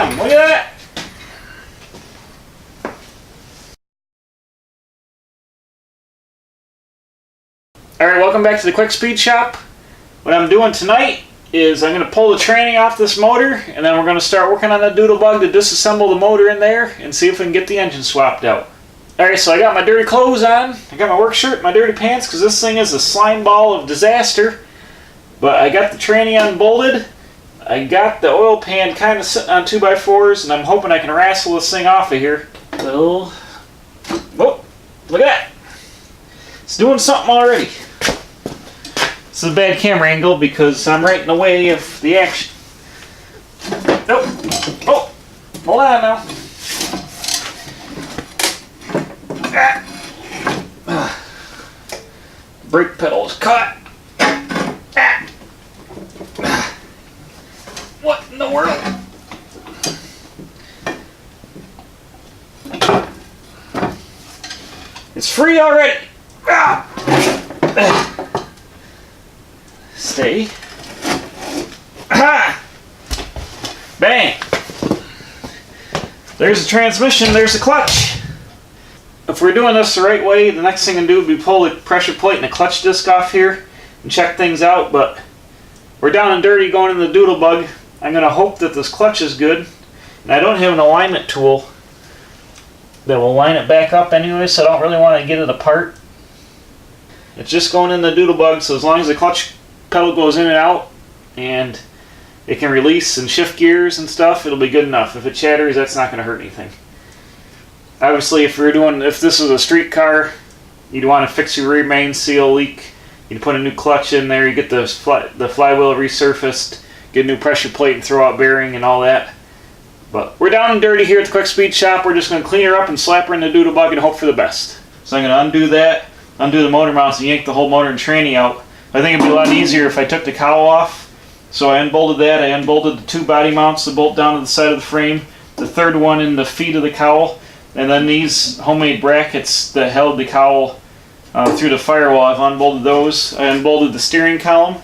Bam! Look at that! Alright, welcome back to the Quick Speed Shop. What I'm doing tonight is I'm going to pull the tranny off this motor, and then we're going to start working on the Doodlebug to disassemble the motor in there and see if we can get the engine swapped out. Alright, so I got my dirty clothes on, I got my work shirt, my dirty pants, because this thing is a slime ball of disaster. But I got the tranny unbolted, I got the oil pan kind of sitting on 2x4s, and I'm hoping I can wrestle this thing off of here. So, whoa, look at that! It's doing something already. This is a bad camera angle because I'm right in the way of the action. Nope. Oh, hold on now. Brake pedal is caught. What in the world? It's free already. Stay. Aha! Bang! There's the transmission, there's the clutch. If we're doing this the right way, the next thing I can do would be pull the pressure plate and the clutch disc off here and check things out, but we're down and dirty going in the Doodlebug. I'm going to hope that this clutch is good, and I don't have an alignment tool that will line it back up anyway, so I don't really want to get it apart. It's just going in the Doodlebug, so as long as the clutch pedal goes in and out and it can release and shift gears and stuff, it'll be good enough. If it chatters, that's not going to hurt anything. Obviously, if this was a street car, you'd want to fix your rear main seal leak. You'd put a new clutch in there, you get the flywheel resurfaced, get a new pressure plate and throw out bearing and all that. But we're down and dirty here at the Quick Speed Shop. We're just going to clean her up and slap her in the Doodlebug and hope for the best. So I'm going to undo that, undo the motor mounts, and yank the whole motor and tranny out. I think it'd be a lot easier if I took the cowl off. So I unbolted that. I unbolted the two body mounts that bolt down to the side of the frame, the third one in the feet of the cowl, and then these homemade brackets that held the cowl through the firewall. I've unbolted those. I unbolted the steering column,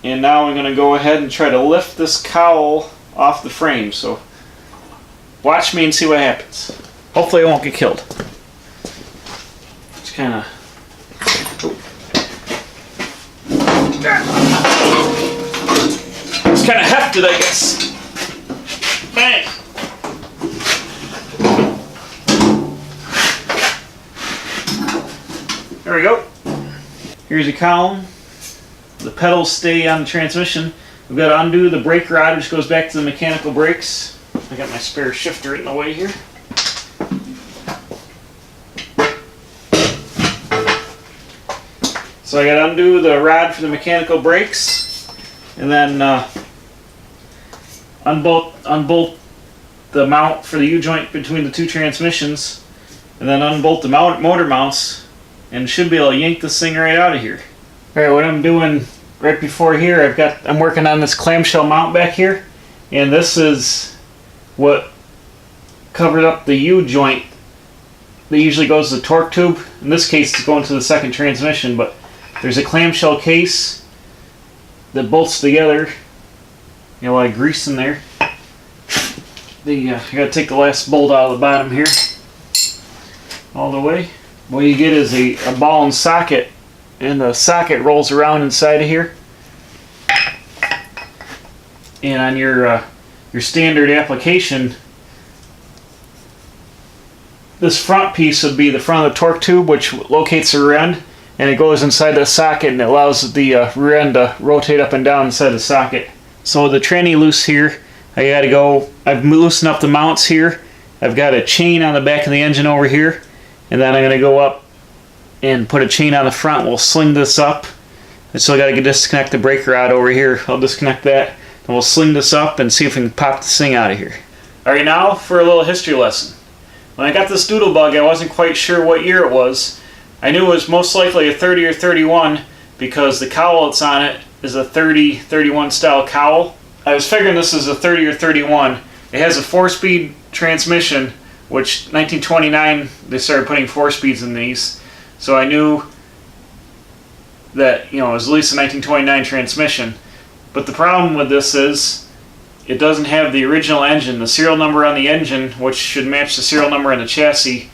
and now I'm going to go ahead and try to lift this cowl off the frame. So watch me and see what happens. Hopefully I won't get killed. It's kind of... It's kind of hefted, I guess. Bang! There we go. Here's the column. The pedals stay on the transmission. We've got to undo the brake rod, which goes back to the mechanical brakes. I got my spare shifter in the way here. So I got to undo the rod for the mechanical brakes, and then unbolt the mount for the U-joint between the two transmissions, and then unbolt the motor mounts, and should be able to yank this thing right out of here. Alright, what I'm doing right before here, I'm working on this clamshell mount back here, and this is what covered up the U-joint that usually goes to the torque tube. In this case, it's going to the second transmission, but there's a clamshell case that bolts together. You know, a lot of grease in there. I gotta take the last bolt out of the bottom here, all the way. What you get is a ball and socket, and the socket rolls around inside of here. And on your standard application, this front piece would be the front of the torque tube, which locates the rear end, and it goes inside the socket and it allows the rear end to rotate up and down inside the socket. So the tranny loose here, I've loosened up the mounts here. I've got a chain on the back of the engine over here, and then I'm going to go up and put a chain on the front. We'll sling this up. And so I got to disconnect the brake rod over here. I'll disconnect that, and we'll sling this up and see if we can pop this thing out of here. Alright, now for a little history lesson. When I got this Doodlebug, I wasn't quite sure what year it was. I knew it was most likely a 30 or 31 because the cowl that's on it is a 30-31 style cowl. I was figuring this is a 30 or 31. It has a 4-speed transmission, which 1929 they started putting 4 speeds in these. So I knew that, you know, it was at least a 1929 transmission. But the problem with this is it doesn't have the original engine. The serial number on the engine, which should match the serial number on the chassis,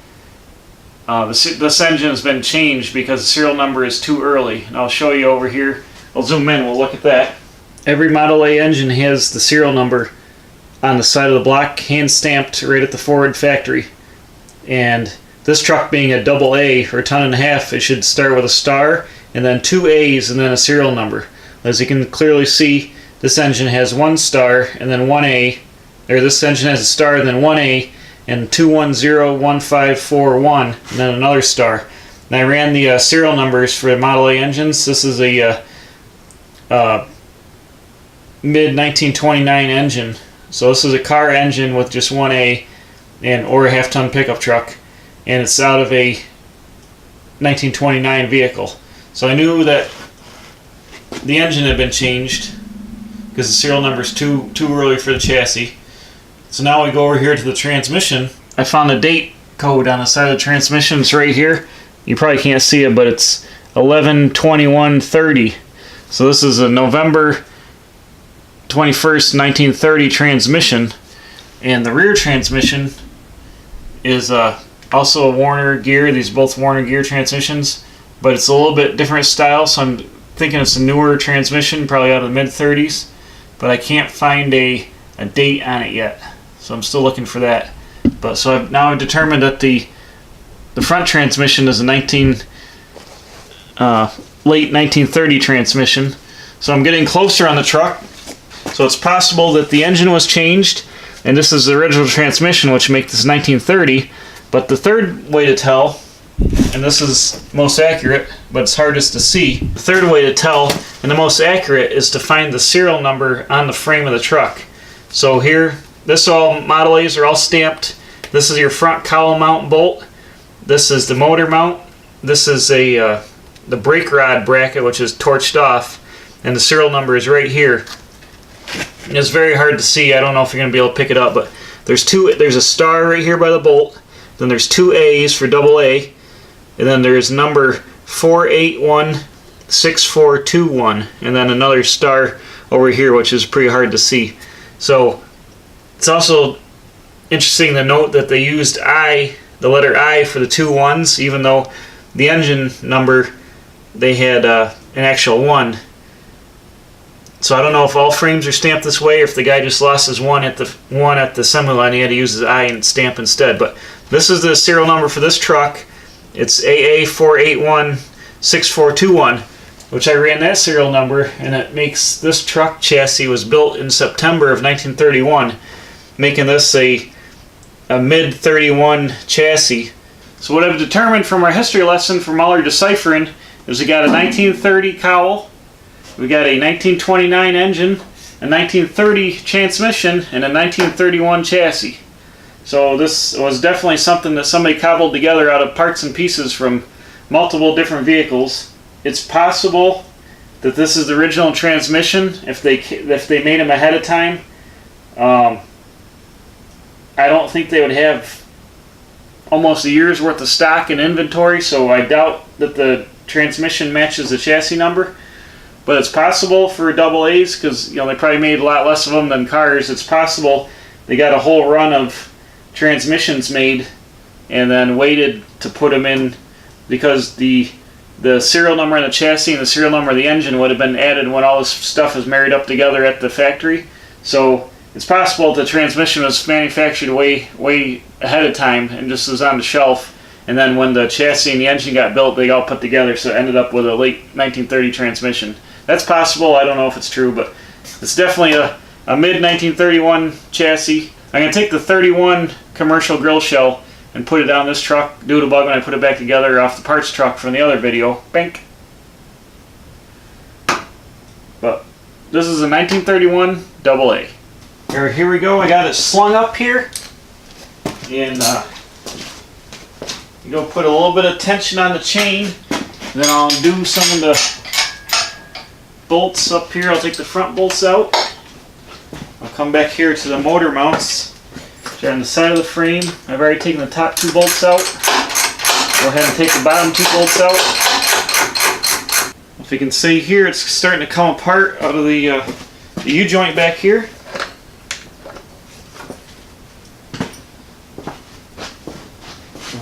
this engine has been changed because the serial number is too early. And I'll show you over here. I'll zoom in, we'll look at that. Every Model A engine has the serial number on the side of the block, hand stamped right at the Ford factory. And this truck being a double A, or a ton and a half, it should start with a star and then 2 A's and then a serial number. As you can clearly see, this engine has 1 star and then 1 A, or this engine has a star and then 1 A and 2101541 and then another star. And I ran the serial numbers for the Model A engines. This is a mid-1929 engine. So this is a car engine with just 1 A or a half-ton pickup truck, and it's out of a 1929 vehicle. So I knew that the engine had been changed because the serial number is too early for the chassis. So now we go over here to the transmission. I found the date code on the side of the transmission. It's right here. You probably can't see it, but it's 11/21/30. So this is a November 21st, 1930 transmission. And the rear transmission is also a Warner gear. These are both Warner gear transmissions, but it's a little bit different style, so I'm thinking it's a newer transmission, probably out of the mid-30s, but I can't find a date on it yet, so I'm still looking for that. But so I've determined that the front transmission is a late 1930 transmission. So I'm getting closer on the truck. So it's possible that the engine was changed, and this is the original transmission, which makes this 1930. But the third way to tell, and this is most accurate, but it's hardest to see. The third way to tell, and the most accurate, is to find the serial number on the frame of the truck. So here, Model A's are all stamped. This is your front column mount bolt. This is the motor mount. This is the brake rod bracket, which is torched off, and the serial number is right here. And it's very hard to see. I don't know if you're going to be able to pick it up, but there's a star right here by the bolt. Then there's 2 A's for double A, and then there's number 4816421, and then another star over here, which is pretty hard to see. So it's also interesting to note that they used the letter I for the 2 1s, even though the engine number, they had an actual 1. So I don't know if all frames are stamped this way, or if the guy just lost his 1 at the assembly line, he had to use his I and stamp instead. But this is the serial number for this truck. It's AA4816421, which I ran that serial number, and it makes this truck chassis was built in September of 1931, making this a mid-31 chassis. So what I've determined from our history lesson from all our deciphering is we got a 1930 cowl, we got a 1929 engine, a 1930 transmission, and a 1931 chassis. So this was definitely something that somebody cobbled together out of parts and pieces from multiple different vehicles. It's possible that this is the original transmission if they made them ahead of time. I don't think they would have almost a year's worth of stock in inventory, so I doubt that the transmission matches the chassis number. But it's possible for double A's, because they probably made a lot less of them than cars. It's possible they got a whole run of transmissions made and then waited to put them in, because the serial number on the chassis and the serial number of the engine would have been added when all this stuff is married up together at the factory. So it's possible the transmission was manufactured way ahead of time and just was on the shelf, and then when the chassis and the engine got built, they all put together, so it ended up with a late 1930 transmission. That's possible. I don't know if it's true, but it's definitely a mid-1931 chassis. I'm going to take the 31 commercial grill shell and put it on this truck, Doodlebug, when I put it back together off the parts truck from the other video. Bink! But this is a 1931 AA. Here we go. I got it slung up here. And you go put a little bit of tension on the chain. And then I'll undo some of the bolts up here. I'll take the front bolts out. I'll come back here to the motor mounts, which are on the side of the frame. I've already taken the top 2 bolts out. Go ahead and take the bottom 2 bolts out. If you can see here, it's starting to come apart out of the U-joint back here.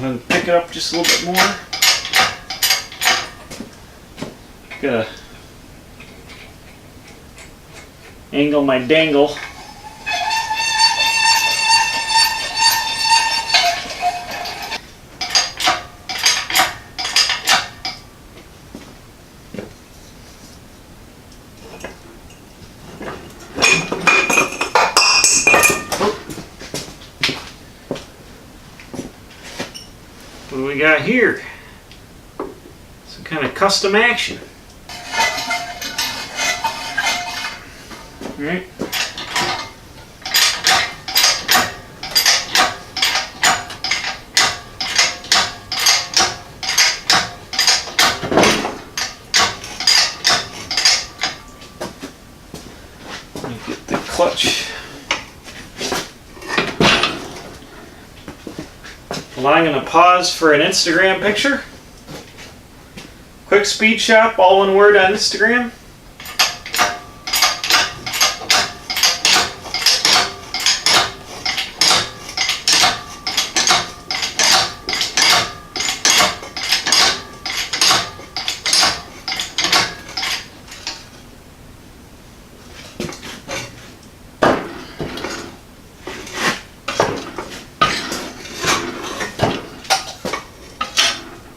going to pick it up just a little bit more. Gotta angle my dangle. What do we got here? Some kind of custom action. All right. Let me get the clutch. Well, I'm going to pause for an Instagram picture. Quick Speed Shop, all one word on Instagram.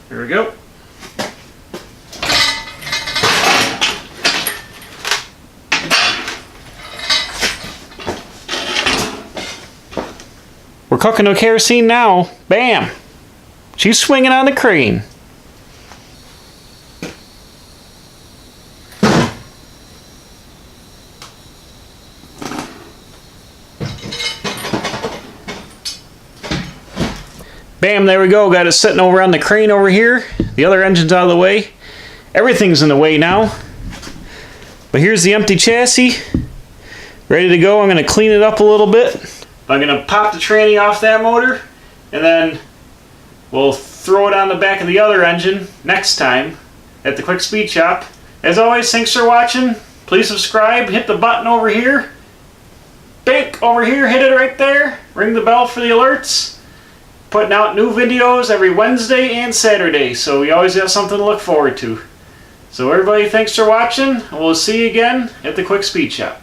Here we go. We're cooking with kerosene now. Bam! She's swinging on the crane. Bam, there we go. Got it sitting over on the crane over here. The other engine's out of the way. Everything's in the way now. But here's the empty chassis. Ready to go. I'm going to clean it up a little bit. I'm going to pop the tranny off that motor, and then we'll throw it on the back of the other engine next time at the Quick Speed Shop. As always, thanks for watching. Please subscribe. Hit the button over here. Bink over here. Hit it right there. Ring the bell for the alerts. Putting out new videos every Wednesday and Saturday, so we always have something to look forward to. So everybody, thanks for watching, and we'll see you again at the Quick Speed Shop.